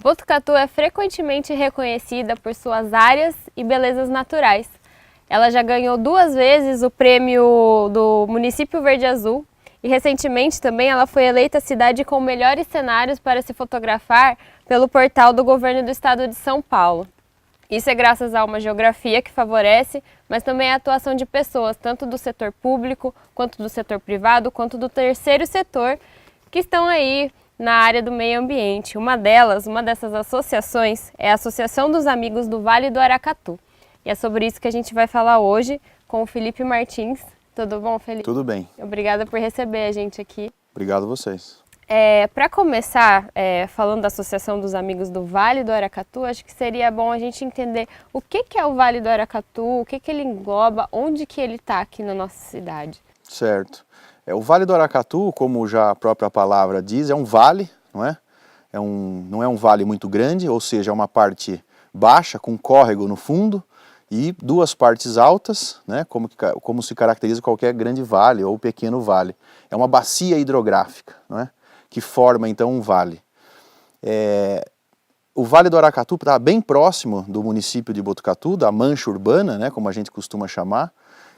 Botucatu é frequentemente reconhecida por suas áreas e belezas naturais. Ela já ganhou 2 vezes o prêmio do Município Verde Azul e recentemente também ela foi eleita a cidade com melhores cenários para se fotografar pelo portal do Governo do Estado de São Paulo. Isso é graças a uma geografia que favorece, mas também a atuação de pessoas, tanto do setor público, quanto do setor privado, quanto do terceiro setor, que estão aí na área do meio ambiente. Uma dessas associações é a Associação dos Amigos do Vale do Aracatu. E é sobre isso que a gente vai falar hoje com o Felipe Martins. Tudo bom, Felipe? Tudo bem. Obrigada por receber a gente aqui. Obrigado a vocês. Para começar, falando da Associação dos Amigos do Vale do Aracatu, acho que seria bom a gente entender o que é o Vale do Aracatu, o que ele engloba, onde que ele está aqui na nossa cidade. Certo. O Vale do Aracatu, como já a própria palavra diz, é um vale, não é? Não é um vale muito grande, ou seja, é uma parte baixa, com córrego no fundo, e 2 partes altas, né, como se caracteriza qualquer grande vale ou pequeno vale. É uma bacia hidrográfica, não é? Que forma então um vale. O Vale do Aracatu está bem próximo do município de Botucatu, da mancha urbana, né, como a gente costuma chamar,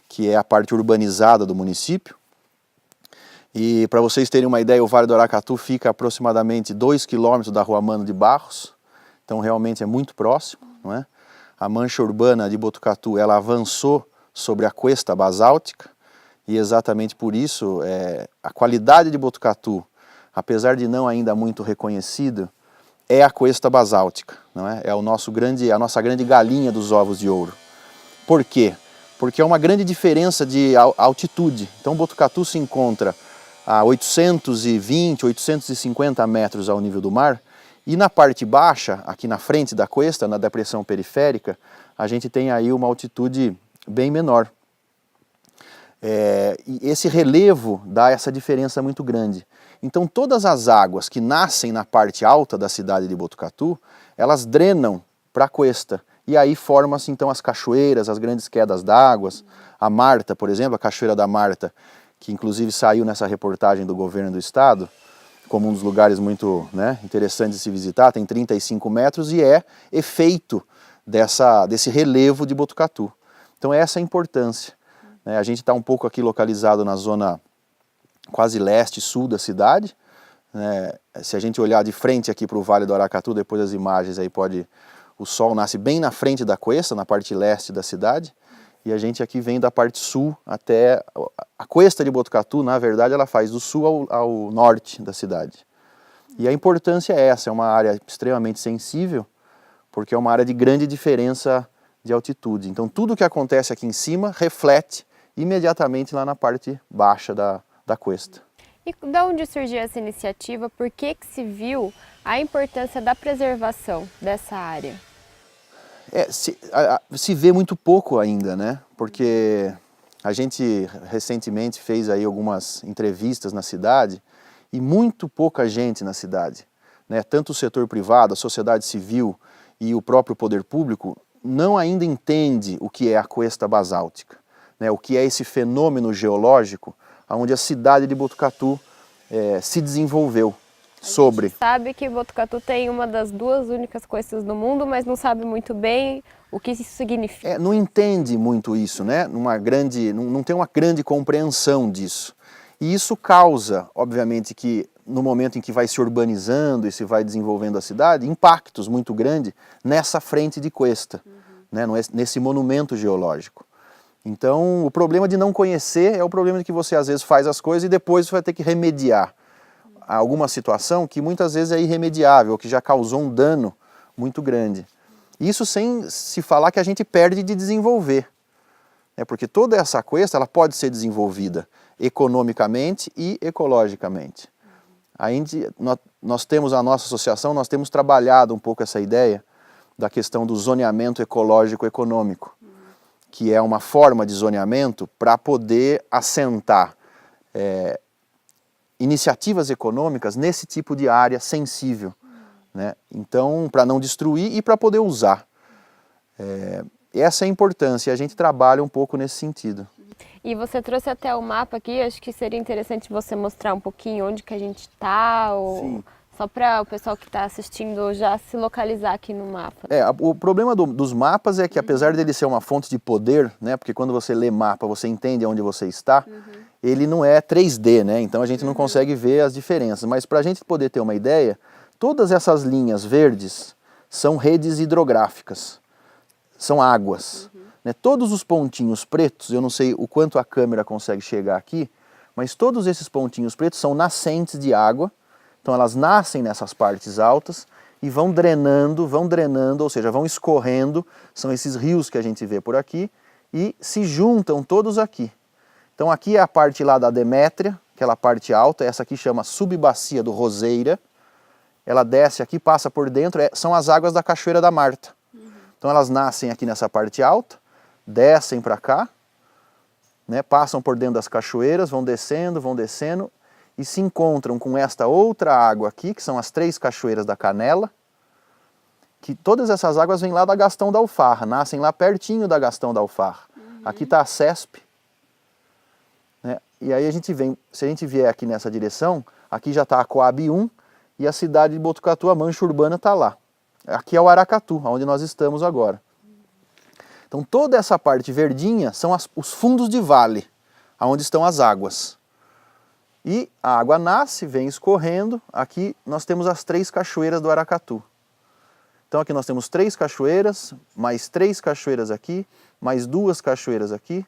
que é a parte urbanizada do município. E para vocês terem uma ideia, o Vale do Aracatu fica a aproximadamente 2 quilômetros da Rua Mano de Barros, então realmente é muito próximo, não é? A mancha urbana de Botucatu, ela avançou sobre a cuesta basáltica e exatamente por isso a qualidade de Botucatu, apesar de não ainda muito reconhecido, é a cuesta basáltica, não é? É a nossa grande galinha dos ovos de ouro. Por quê? Porque é uma grande diferença de altitude. Então Botucatu se encontra a 820, 850 metros ao nível do mar, e na parte baixa, aqui na frente da cuesta, na depressão periférica, a gente tem aí uma altitude bem menor. E esse relevo dá essa diferença muito grande. Então todas as águas que nascem na parte alta da cidade de Botucatu, elas drenam para a cuesta, e aí formam-se então as cachoeiras, as grandes quedas d'água, a Marta, por exemplo, a Cachoeira da Marta, que inclusive saiu nessa reportagem do governo do estado, como um dos lugares muito interessantes de se visitar, tem 35 metros e é efeito desse relevo de Botucatu. Então essa é a importância. A gente está um pouco aqui localizado na zona quase leste-sul da cidade. Se a gente olhar de frente aqui para o Vale do Aracatu, depois das imagens aí o sol nasce bem na frente da cuesta, na parte leste da cidade. E a gente aqui vem da parte sul até a cuesta de Botucatu, na verdade, ela faz do sul ao norte da cidade. E a importância é essa, é uma área extremamente sensível, porque é uma área de grande diferença de altitude. Então tudo que acontece aqui em cima reflete imediatamente lá na parte baixa da cuesta. E de onde surgiu essa iniciativa? Por que se viu a importância da preservação dessa área? Se vê muito pouco ainda, né? Porque a gente recentemente fez aí algumas entrevistas na cidade e muito pouca gente na cidade, né? Tanto o setor privado, a sociedade civil e o próprio poder público não ainda entende o que é a cuesta basáltica, né? O que é esse fenômeno geológico onde a cidade de Botucatu se desenvolveu. A gente sabe que Botucatu tem uma das 2 únicas cuestas do mundo, mas não sabe muito bem o que isso significa. Não entende muito isso, né? Não tem uma grande compreensão disso. E isso causa, obviamente, que no momento em que vai se urbanizando e se vai desenvolvendo a cidade, impactos muito grandes nessa frente de cuesta, né? Nesse monumento geológico. Então, o problema de não conhecer é o problema de que você às vezes faz as coisas e depois você vai ter que remediar alguma situação que muitas vezes é irremediável, que já causou um dano muito grande. Isso sem se falar que a gente perde de desenvolver, porque toda essa cuesta ela pode ser desenvolvida economicamente e ecologicamente. Nós temos a nossa associação, nós temos trabalhado um pouco essa ideia da questão do zoneamento ecológico-econômico, que é uma forma de zoneamento para poder assentar iniciativas econômicas nesse tipo de área sensível, né? Então, para não destruir e para poder usar. Essa é a importância, e a gente trabalha um pouco nesse sentido. E você trouxe até o mapa aqui, acho que seria interessante você mostrar um pouquinho onde que a gente está, ou Só para o pessoal que está assistindo já se localizar aqui no mapa. O problema dos mapas é que apesar dele ser uma fonte de poder, né, porque quando você lê mapa você entende onde você está, ele não é 3D, né, então a gente não consegue ver as diferenças. Mas para a gente poder ter uma ideia, todas essas linhas verdes são redes hidrográficas, são águas. Né? Todos os pontinhos pretos, eu não sei o quanto a câmera consegue chegar aqui, mas todos esses pontinhos pretos são nascentes de água, então elas nascem nessas partes altas e vão drenando, ou seja, vão escorrendo, são esses rios que a gente vê por aqui, e se juntam todos aqui. Então aqui é a parte lá da Demétria, aquela parte alta, essa aqui chama subbacia do Roseira, ela desce aqui, passa por dentro, são as águas da Cachoeira da Marta. Então elas nascem aqui nessa parte alta, descem para cá, né, passam por dentro das cachoeiras, vão descendo e se encontram com esta outra água aqui, que são as 3 cachoeiras da Canela, que todas essas águas vêm lá da Gastão da Alfarra, nascem lá pertinho da Gastão da Alfarra. Aqui está a CESP, né, e aí a gente vem, se a gente vier aqui nessa direção, aqui já está a Coab 1 e a cidade de Botucatu, a mancha urbana está lá. Aqui é o Aracatu, onde nós estamos agora. Então toda essa parte verdinha são os fundos de vale, onde estão as águas. E a água nasce, vem escorrendo, aqui nós temos as 3 cachoeiras do Aracatu. Então aqui nós temos 3 cachoeiras, mais 3 cachoeiras aqui, mais 2 cachoeiras aqui.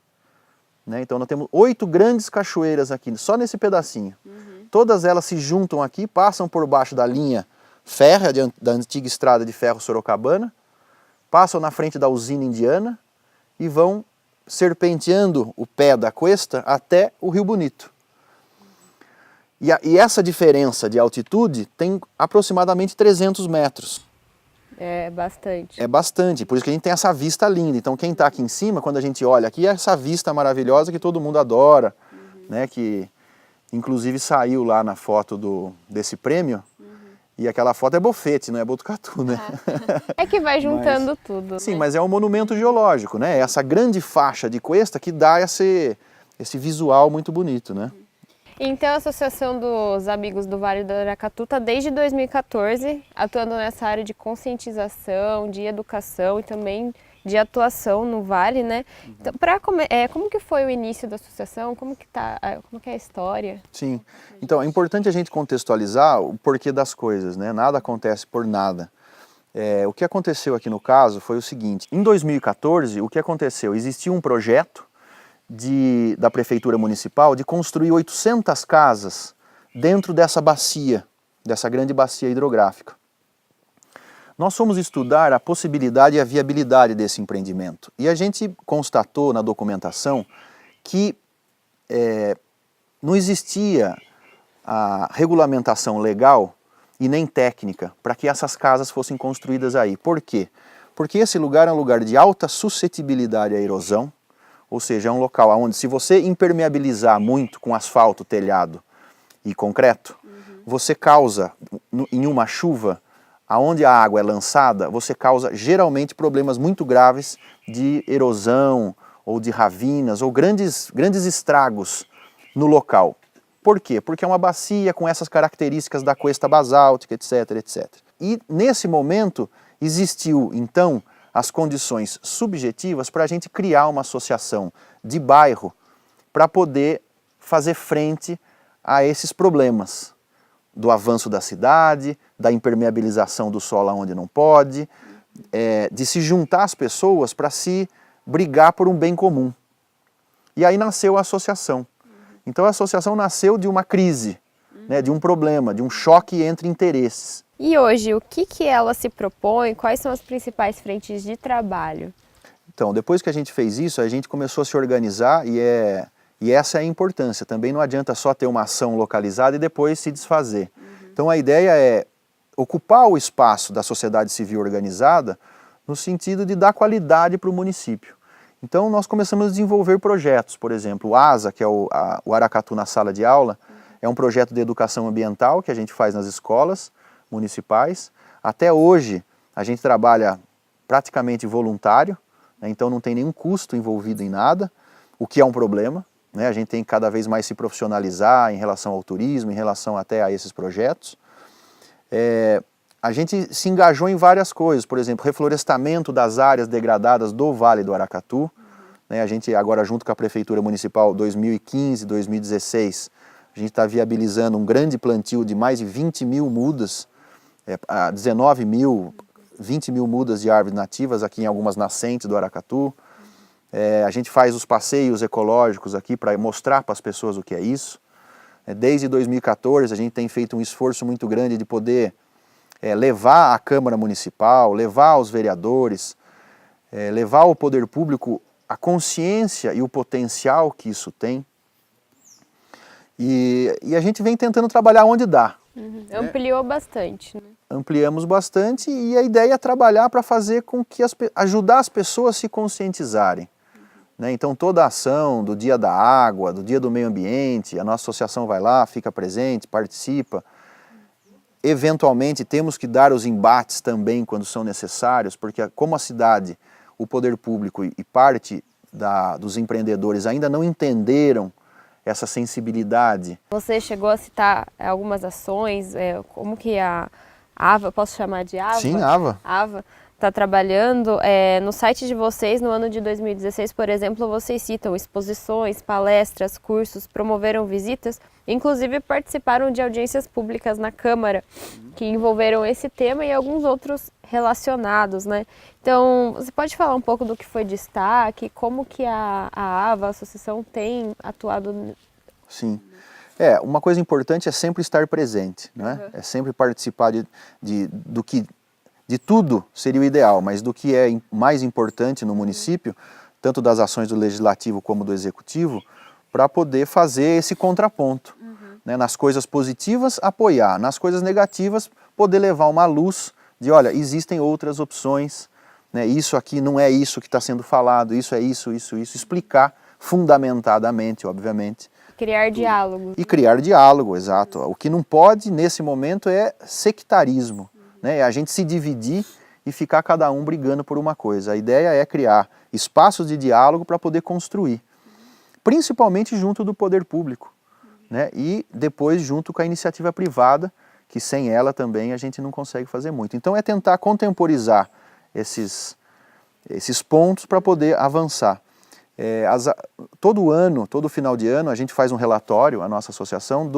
Né? Então nós temos 8 grandes cachoeiras aqui, só nesse pedacinho. Todas elas se juntam aqui, passam por baixo da linha férrea da antiga estrada de ferro Sorocabana, passam na frente da usina indiana e vão serpenteando o pé da cuesta até o Rio Bonito. E essa diferença de altitude tem aproximadamente 300 metros. É bastante. É bastante, por isso que a gente tem essa vista linda. Então quem está aqui em cima, quando a gente olha aqui, é essa vista maravilhosa que todo mundo adora, né, que inclusive saiu lá na foto desse prêmio. E aquela foto é Bofete, não é Botucatu, né? É que vai juntando tudo. Sim, né? mas é um monumento geológico, né? Essa grande faixa de cuesta que dá esse visual muito bonito, né? Então a Associação dos Amigos do Vale do Aracatu está desde 2014 atuando nessa área de conscientização, de educação e também de atuação no Vale, né? Então, como que foi o início da associação? Como que é a história? Sim, então é importante a gente contextualizar o porquê das coisas, né? Nada acontece por nada. O que aconteceu aqui no caso foi o seguinte, em 2014 o que aconteceu? Existia um projeto da Prefeitura Municipal de construir 800 casas dentro dessa bacia, dessa grande bacia hidrográfica. Nós fomos estudar a possibilidade e a viabilidade desse empreendimento. E a gente constatou na documentação que não existia a regulamentação legal e nem técnica para que essas casas fossem construídas aí. Por quê? Porque esse lugar é um lugar de alta suscetibilidade à erosão, ou seja, é um local onde se você impermeabilizar muito com asfalto, telhado e concreto, você causa, em uma chuva, aonde a água é lançada, você causa geralmente problemas muito graves de erosão ou de ravinas ou grandes estragos no local. Por quê? Porque é uma bacia com essas características da cuesta basáltica, etc, etc. E nesse momento existiu então as condições subjetivas para a gente criar uma associação de bairro para poder fazer frente a esses problemas do avanço da cidade, da impermeabilização do solo onde não pode, de se juntar as pessoas para se brigar por um bem comum. E aí nasceu a associação. Então a associação nasceu de uma crise, né, de um problema, de um choque entre interesses. E hoje, o que ela se propõe? Quais são as principais frentes de trabalho? Então, depois que a gente fez isso, a gente começou a se organizar e essa é a importância. Também não adianta só ter uma ação localizada e depois se desfazer. Então a ideia é ocupar o espaço da sociedade civil organizada no sentido de dar qualidade para o município. Então nós começamos a desenvolver projetos, por exemplo, o ASA, que é o Aracatu na Sala de Aula, é um projeto de educação ambiental que a gente faz nas escolas municipais. Até hoje a gente trabalha praticamente voluntário, né, então não tem nenhum custo envolvido em nada, o que é um problema. Né, a gente tem que cada vez mais se profissionalizar em relação ao turismo, em relação até a esses projetos. A gente se engajou em várias coisas, por exemplo, reflorestamento das áreas degradadas do Vale do Aracatu. A gente agora, junto com a Prefeitura Municipal, 2015, 2016, a gente está viabilizando um grande plantio de mais de 20 mil mudas, 19 mil, 20 mil mudas de árvores nativas aqui em algumas nascentes do Aracatu. A gente faz os passeios ecológicos aqui para mostrar para as pessoas o que é isso. Desde 2014 a gente tem feito um esforço muito grande de poder levar à Câmara Municipal, levar aos vereadores, levar ao poder público a consciência e o potencial que isso tem. E a gente vem tentando trabalhar onde dá. Ampliou bastante, né? Ampliamos bastante e a ideia é trabalhar para fazer com que ajudar as pessoas a se conscientizarem. Então toda a ação do Dia da Água, do Dia do Meio Ambiente, a nossa associação vai lá, fica presente, participa. Eventualmente temos que dar os embates também quando são necessários, porque como a cidade, o poder público e parte dos empreendedores ainda não entenderam essa sensibilidade. Você chegou a citar algumas ações, como que a AVA, posso chamar de AVA? Sim, AVA. AVA está trabalhando. No site de vocês, no ano de 2016, por exemplo, vocês citam exposições, palestras, cursos, promoveram visitas, inclusive participaram de audiências públicas na Câmara, que envolveram esse tema e alguns outros relacionados, né? Então, você pode falar um pouco do que foi destaque, como que a AVA, a associação, tem atuado? Sim. Uma coisa importante é sempre estar presente, né? É sempre participar de tudo seria o ideal, mas do que é mais importante no município, tanto das ações do Legislativo como do Executivo, para poder fazer esse contraponto. Nas coisas positivas, apoiar, nas coisas negativas, poder levar uma luz de, olha, existem outras opções, isso aqui não é isso que está sendo falado, isso é isso, explicar fundamentadamente, obviamente. Criar diálogo. E criar diálogo, exato. O que não pode nesse momento é sectarismo, é a gente se dividir e ficar cada um brigando por uma coisa. A ideia é criar espaços de diálogo para poder construir, principalmente junto do poder público, e depois junto com a iniciativa privada, que sem ela também a gente não consegue fazer muito. Então é tentar contemporizar esses pontos para poder avançar. Todo ano, todo final de ano, a gente faz um relatório, a nossa associação,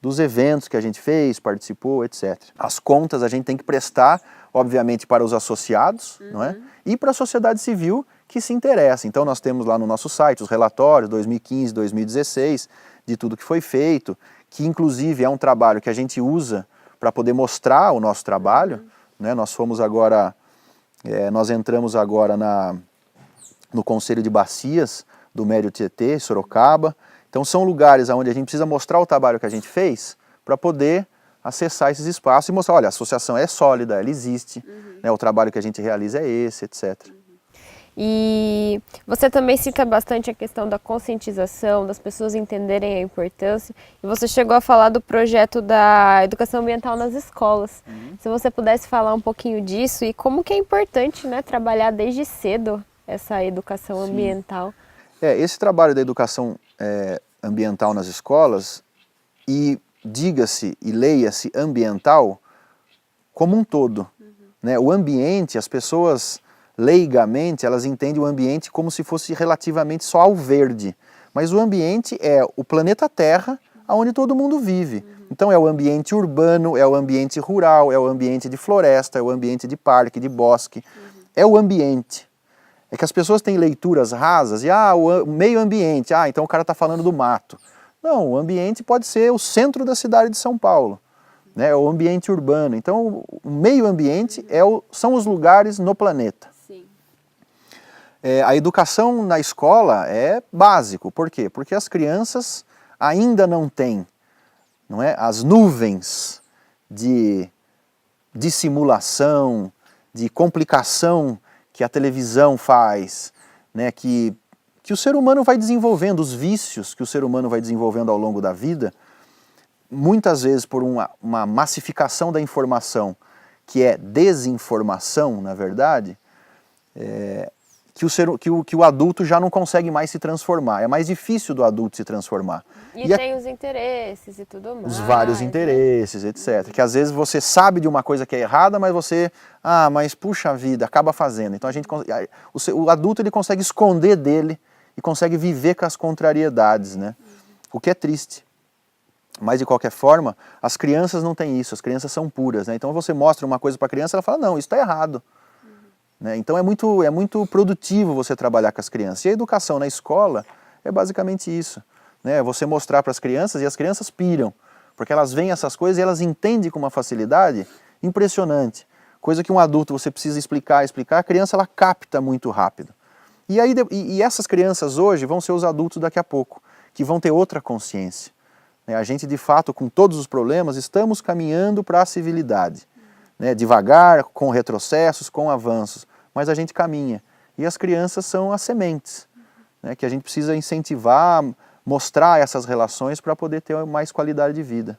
dos eventos que a gente fez, participou, etc. As contas a gente tem que prestar, obviamente, para os associados, não é? E para a sociedade civil que se interessa. Então nós temos lá no nosso site os relatórios 2015, 2016, de tudo que foi feito, que inclusive é um trabalho que a gente usa para poder mostrar o nosso trabalho. Nós entramos agora no Conselho de Bacias do Médio Tietê, Sorocaba. Então são lugares onde a gente precisa mostrar o trabalho que a gente fez para poder acessar esses espaços e mostrar, olha, a associação é sólida, ela existe, o trabalho que a gente realiza é esse, etc. E você também cita bastante a questão da conscientização, das pessoas entenderem a importância. E você chegou a falar do projeto da educação ambiental nas escolas. Se você pudesse falar um pouquinho disso e como que é importante, trabalhar desde cedo essa educação ambiental. Esse trabalho da educação ambiental nas escolas, e diga-se e leia-se ambiental como um todo. O ambiente, as pessoas leigamente, elas entendem o ambiente como se fosse relativamente só ao verde. Mas o ambiente é o planeta Terra, onde todo mundo vive. Então é o ambiente urbano, é o ambiente rural, é o ambiente de floresta, é o ambiente de parque, de bosque. É o ambiente. É que as pessoas têm leituras rasas e, o meio ambiente, então o cara está falando do mato. Não, o ambiente pode ser o centro da cidade de São Paulo, é o ambiente urbano. Então o meio ambiente são os lugares no planeta. Sim. A educação na escola é básico. Por quê? Porque as crianças ainda não têm, as nuvens de dissimulação, de complicação que a televisão faz, que o ser humano vai desenvolvendo, os vícios que o ser humano vai desenvolvendo ao longo da vida, muitas vezes por uma massificação da informação, que é desinformação, na verdade, que o adulto já não consegue mais se transformar. É mais difícil do adulto se transformar. E tem os interesses e tudo mais. Os vários interesses, etc. Que às vezes você sabe de uma coisa que é errada, mas você, mas puxa vida, acaba fazendo. Então o adulto ele consegue esconder dele e consegue viver com as contrariedades, né? O que é triste. Mas de qualquer forma, as crianças não têm isso, as crianças são puras, né? Então você mostra uma coisa para a criança, ela fala, não, isso está errado. Né? Então é muito produtivo você trabalhar com as crianças. E a educação na escola é basicamente isso. Né? Você mostrar para as crianças e as crianças piram. Porque elas veem essas coisas e elas entendem com uma facilidade impressionante. Coisa que um adulto você precisa explicar, a criança ela capta muito rápido. E essas crianças hoje vão ser os adultos daqui a pouco, que vão ter outra consciência. Né? A gente de fato, com todos os problemas, estamos caminhando para a civilidade. Né? Devagar, com retrocessos, com avanços. Mas a gente caminha. E as crianças são as sementes, né, que a gente precisa incentivar, mostrar essas relações para poder ter mais qualidade de vida.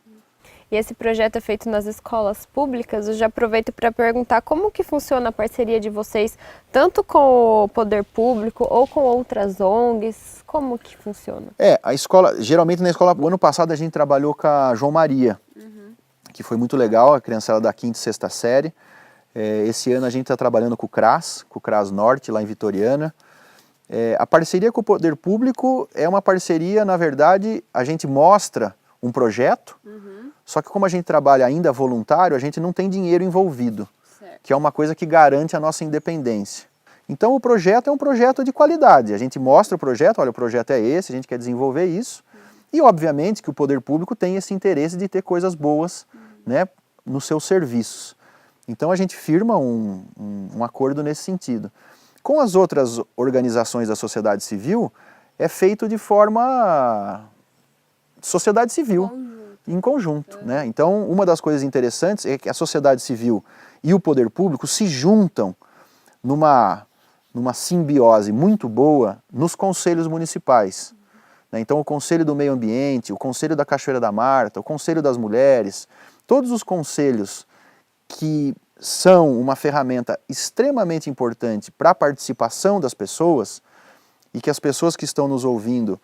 E esse projeto é feito nas escolas públicas. Eu já aproveito para perguntar como que funciona a parceria de vocês, tanto com o poder público ou com outras ONGs, como que funciona? A escola, geralmente na escola, o ano passado a gente trabalhou com a João Maria, que foi muito legal, a criançada da 5ª e 6ª série. Esse ano a gente está trabalhando com o CRAS Norte, lá em Vitoriana. A parceria com o poder público é uma parceria, na verdade, a gente mostra um projeto, só que como a gente trabalha ainda voluntário, a gente não tem dinheiro envolvido, que é uma coisa que garante a nossa independência. Então o projeto é um projeto de qualidade, a gente mostra o projeto, olha, o projeto é esse, a gente quer desenvolver isso, e obviamente que o poder público tem esse interesse de ter coisas boas, né, nos seus serviços. Então a gente firma um acordo nesse sentido. Com as outras organizações da sociedade civil, é feito de forma sociedade civil, em conjunto. Né? Então uma das coisas interessantes é que a sociedade civil e o poder público se juntam numa simbiose muito boa nos conselhos municipais. Né? Então o Conselho do Meio Ambiente, o Conselho da Cachoeira da Marta, o Conselho das Mulheres, todos os conselhos que são uma ferramenta extremamente importante para a participação das pessoas e que as pessoas que estão nos ouvindo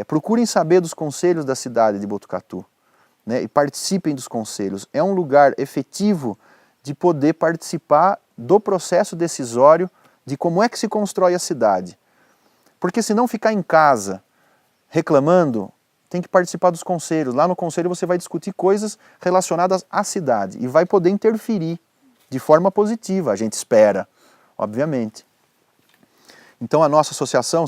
procurem saber dos conselhos da cidade de Botucatu, né, e participem dos conselhos. É um lugar efetivo de poder participar do processo decisório de como é que se constrói a cidade. Porque se não ficar em casa reclamando, tem que participar dos conselhos. Lá no conselho você vai discutir coisas relacionadas à cidade e vai poder interferir de forma positiva, a gente espera, obviamente. Então a nossa associação,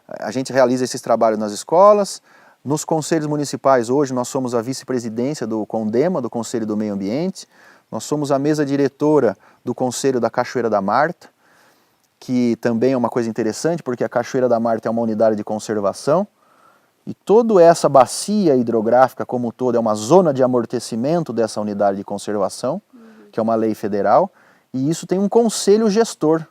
a gente realiza esses trabalhos nas escolas, nos conselhos municipais hoje nós somos a vice-presidência do CONDEMA, do Conselho do Meio Ambiente, nós somos a mesa diretora do Conselho da Cachoeira da Marta, que também é uma coisa interessante, porque a Cachoeira da Marta é uma unidade de conservação, e toda essa bacia hidrográfica como toda é uma zona de amortecimento dessa unidade de conservação, que é uma lei federal, e isso tem um conselho gestor.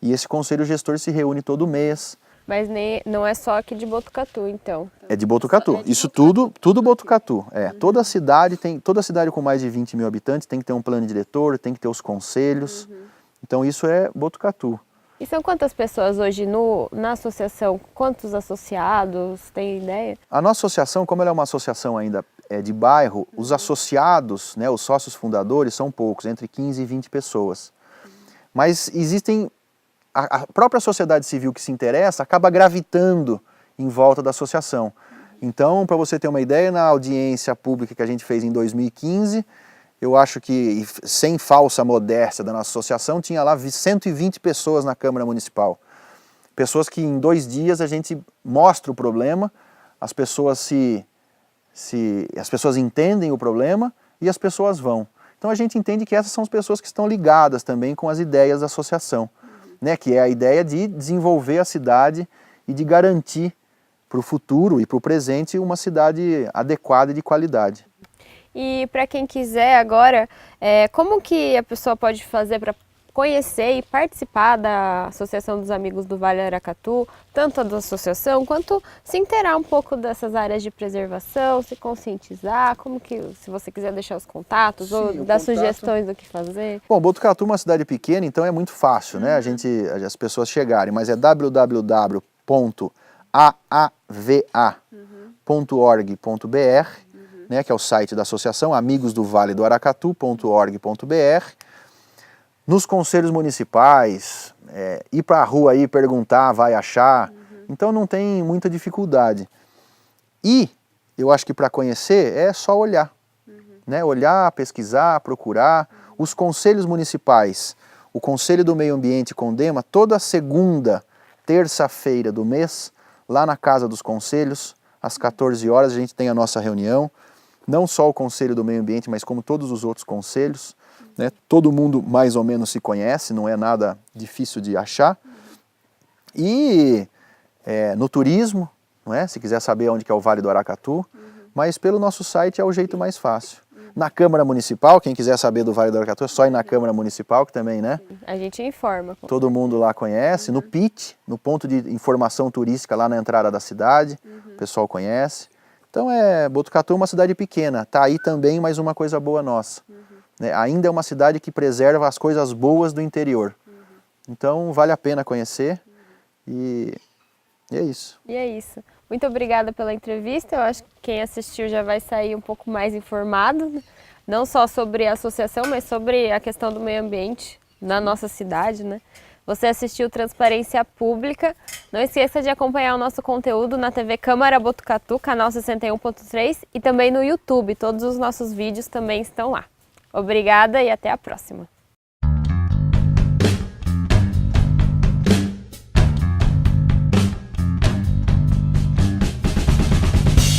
E esse conselho gestor se reúne todo mês. Mas não é só aqui de Botucatu, então? É de Botucatu. Isso tudo Botucatu. Toda cidade com mais de 20 mil habitantes tem que ter um plano diretor, tem que ter os conselhos. Então isso é Botucatu. E são quantas pessoas hoje na associação? Quantos associados? Tem ideia? A nossa associação, como ela é uma associação ainda de bairro, os associados, né, os sócios fundadores são poucos, entre 15 e 20 pessoas. Mas existem, a própria sociedade civil que se interessa acaba gravitando em volta da associação. Então, para você ter uma ideia, na audiência pública que a gente fez em 2015, eu acho que, sem falsa modéstia da nossa associação, tinha lá 120 pessoas na Câmara Municipal. Pessoas que em 2 dias a gente mostra o problema, as pessoas as pessoas entendem o problema e as pessoas vão. Então a gente entende que essas são as pessoas que estão ligadas também com as ideias da associação, né, que é a ideia de desenvolver a cidade e de garantir para o futuro e para o presente uma cidade adequada e de qualidade. E para quem quiser agora, como que a pessoa pode fazer para conhecer e participar da Associação dos Amigos do Vale Aracatu, tanto da associação quanto se inteirar um pouco dessas áreas de preservação, se conscientizar, como que, se você quiser deixar os contatos ou dar sugestões do que fazer. Bom, Botucatu é uma cidade pequena, então é muito fácil, né? As pessoas chegarem, mas é www.aava.org.br, né, que é o site da associação, amigosdovaledoaracatu.org.br. Nos conselhos municipais, ir para a rua aí perguntar, vai achar, então não tem muita dificuldade. E eu acho que para conhecer é só olhar, né? Olhar, pesquisar, procurar. Os conselhos municipais, o Conselho do Meio Ambiente Condema, toda segunda, terça-feira do mês, lá na Casa dos Conselhos, às 14 horas, a gente tem a nossa reunião. Não só o Conselho do Meio Ambiente, mas como todos os outros conselhos, né? Todo mundo mais ou menos se conhece, não é nada difícil de achar. E no turismo, não é? Se quiser saber onde que é o Vale do Aracatu, mas pelo nosso site é o jeito mais fácil. Na Câmara Municipal, quem quiser saber do Vale do Aracatu, é só ir na Câmara Municipal, que também, né? A gente informa. Todo mundo lá conhece. No PIT, no ponto de informação turística lá na entrada da cidade, o pessoal conhece. Então Botucatu é uma cidade pequena, tá aí também mais uma coisa boa nossa. Né? Ainda é uma cidade que preserva as coisas boas do interior. Então vale a pena conhecer e é isso. E é isso. Muito obrigada pela entrevista, eu acho que quem assistiu já vai sair um pouco mais informado, não só sobre a associação, mas sobre a questão do meio ambiente na nossa cidade, né? Você assistiu Transparência Pública. Não esqueça de acompanhar o nosso conteúdo na TV Câmara Botucatu, canal 61.3 e também no YouTube. Todos os nossos vídeos também estão lá. Obrigada e até a próxima.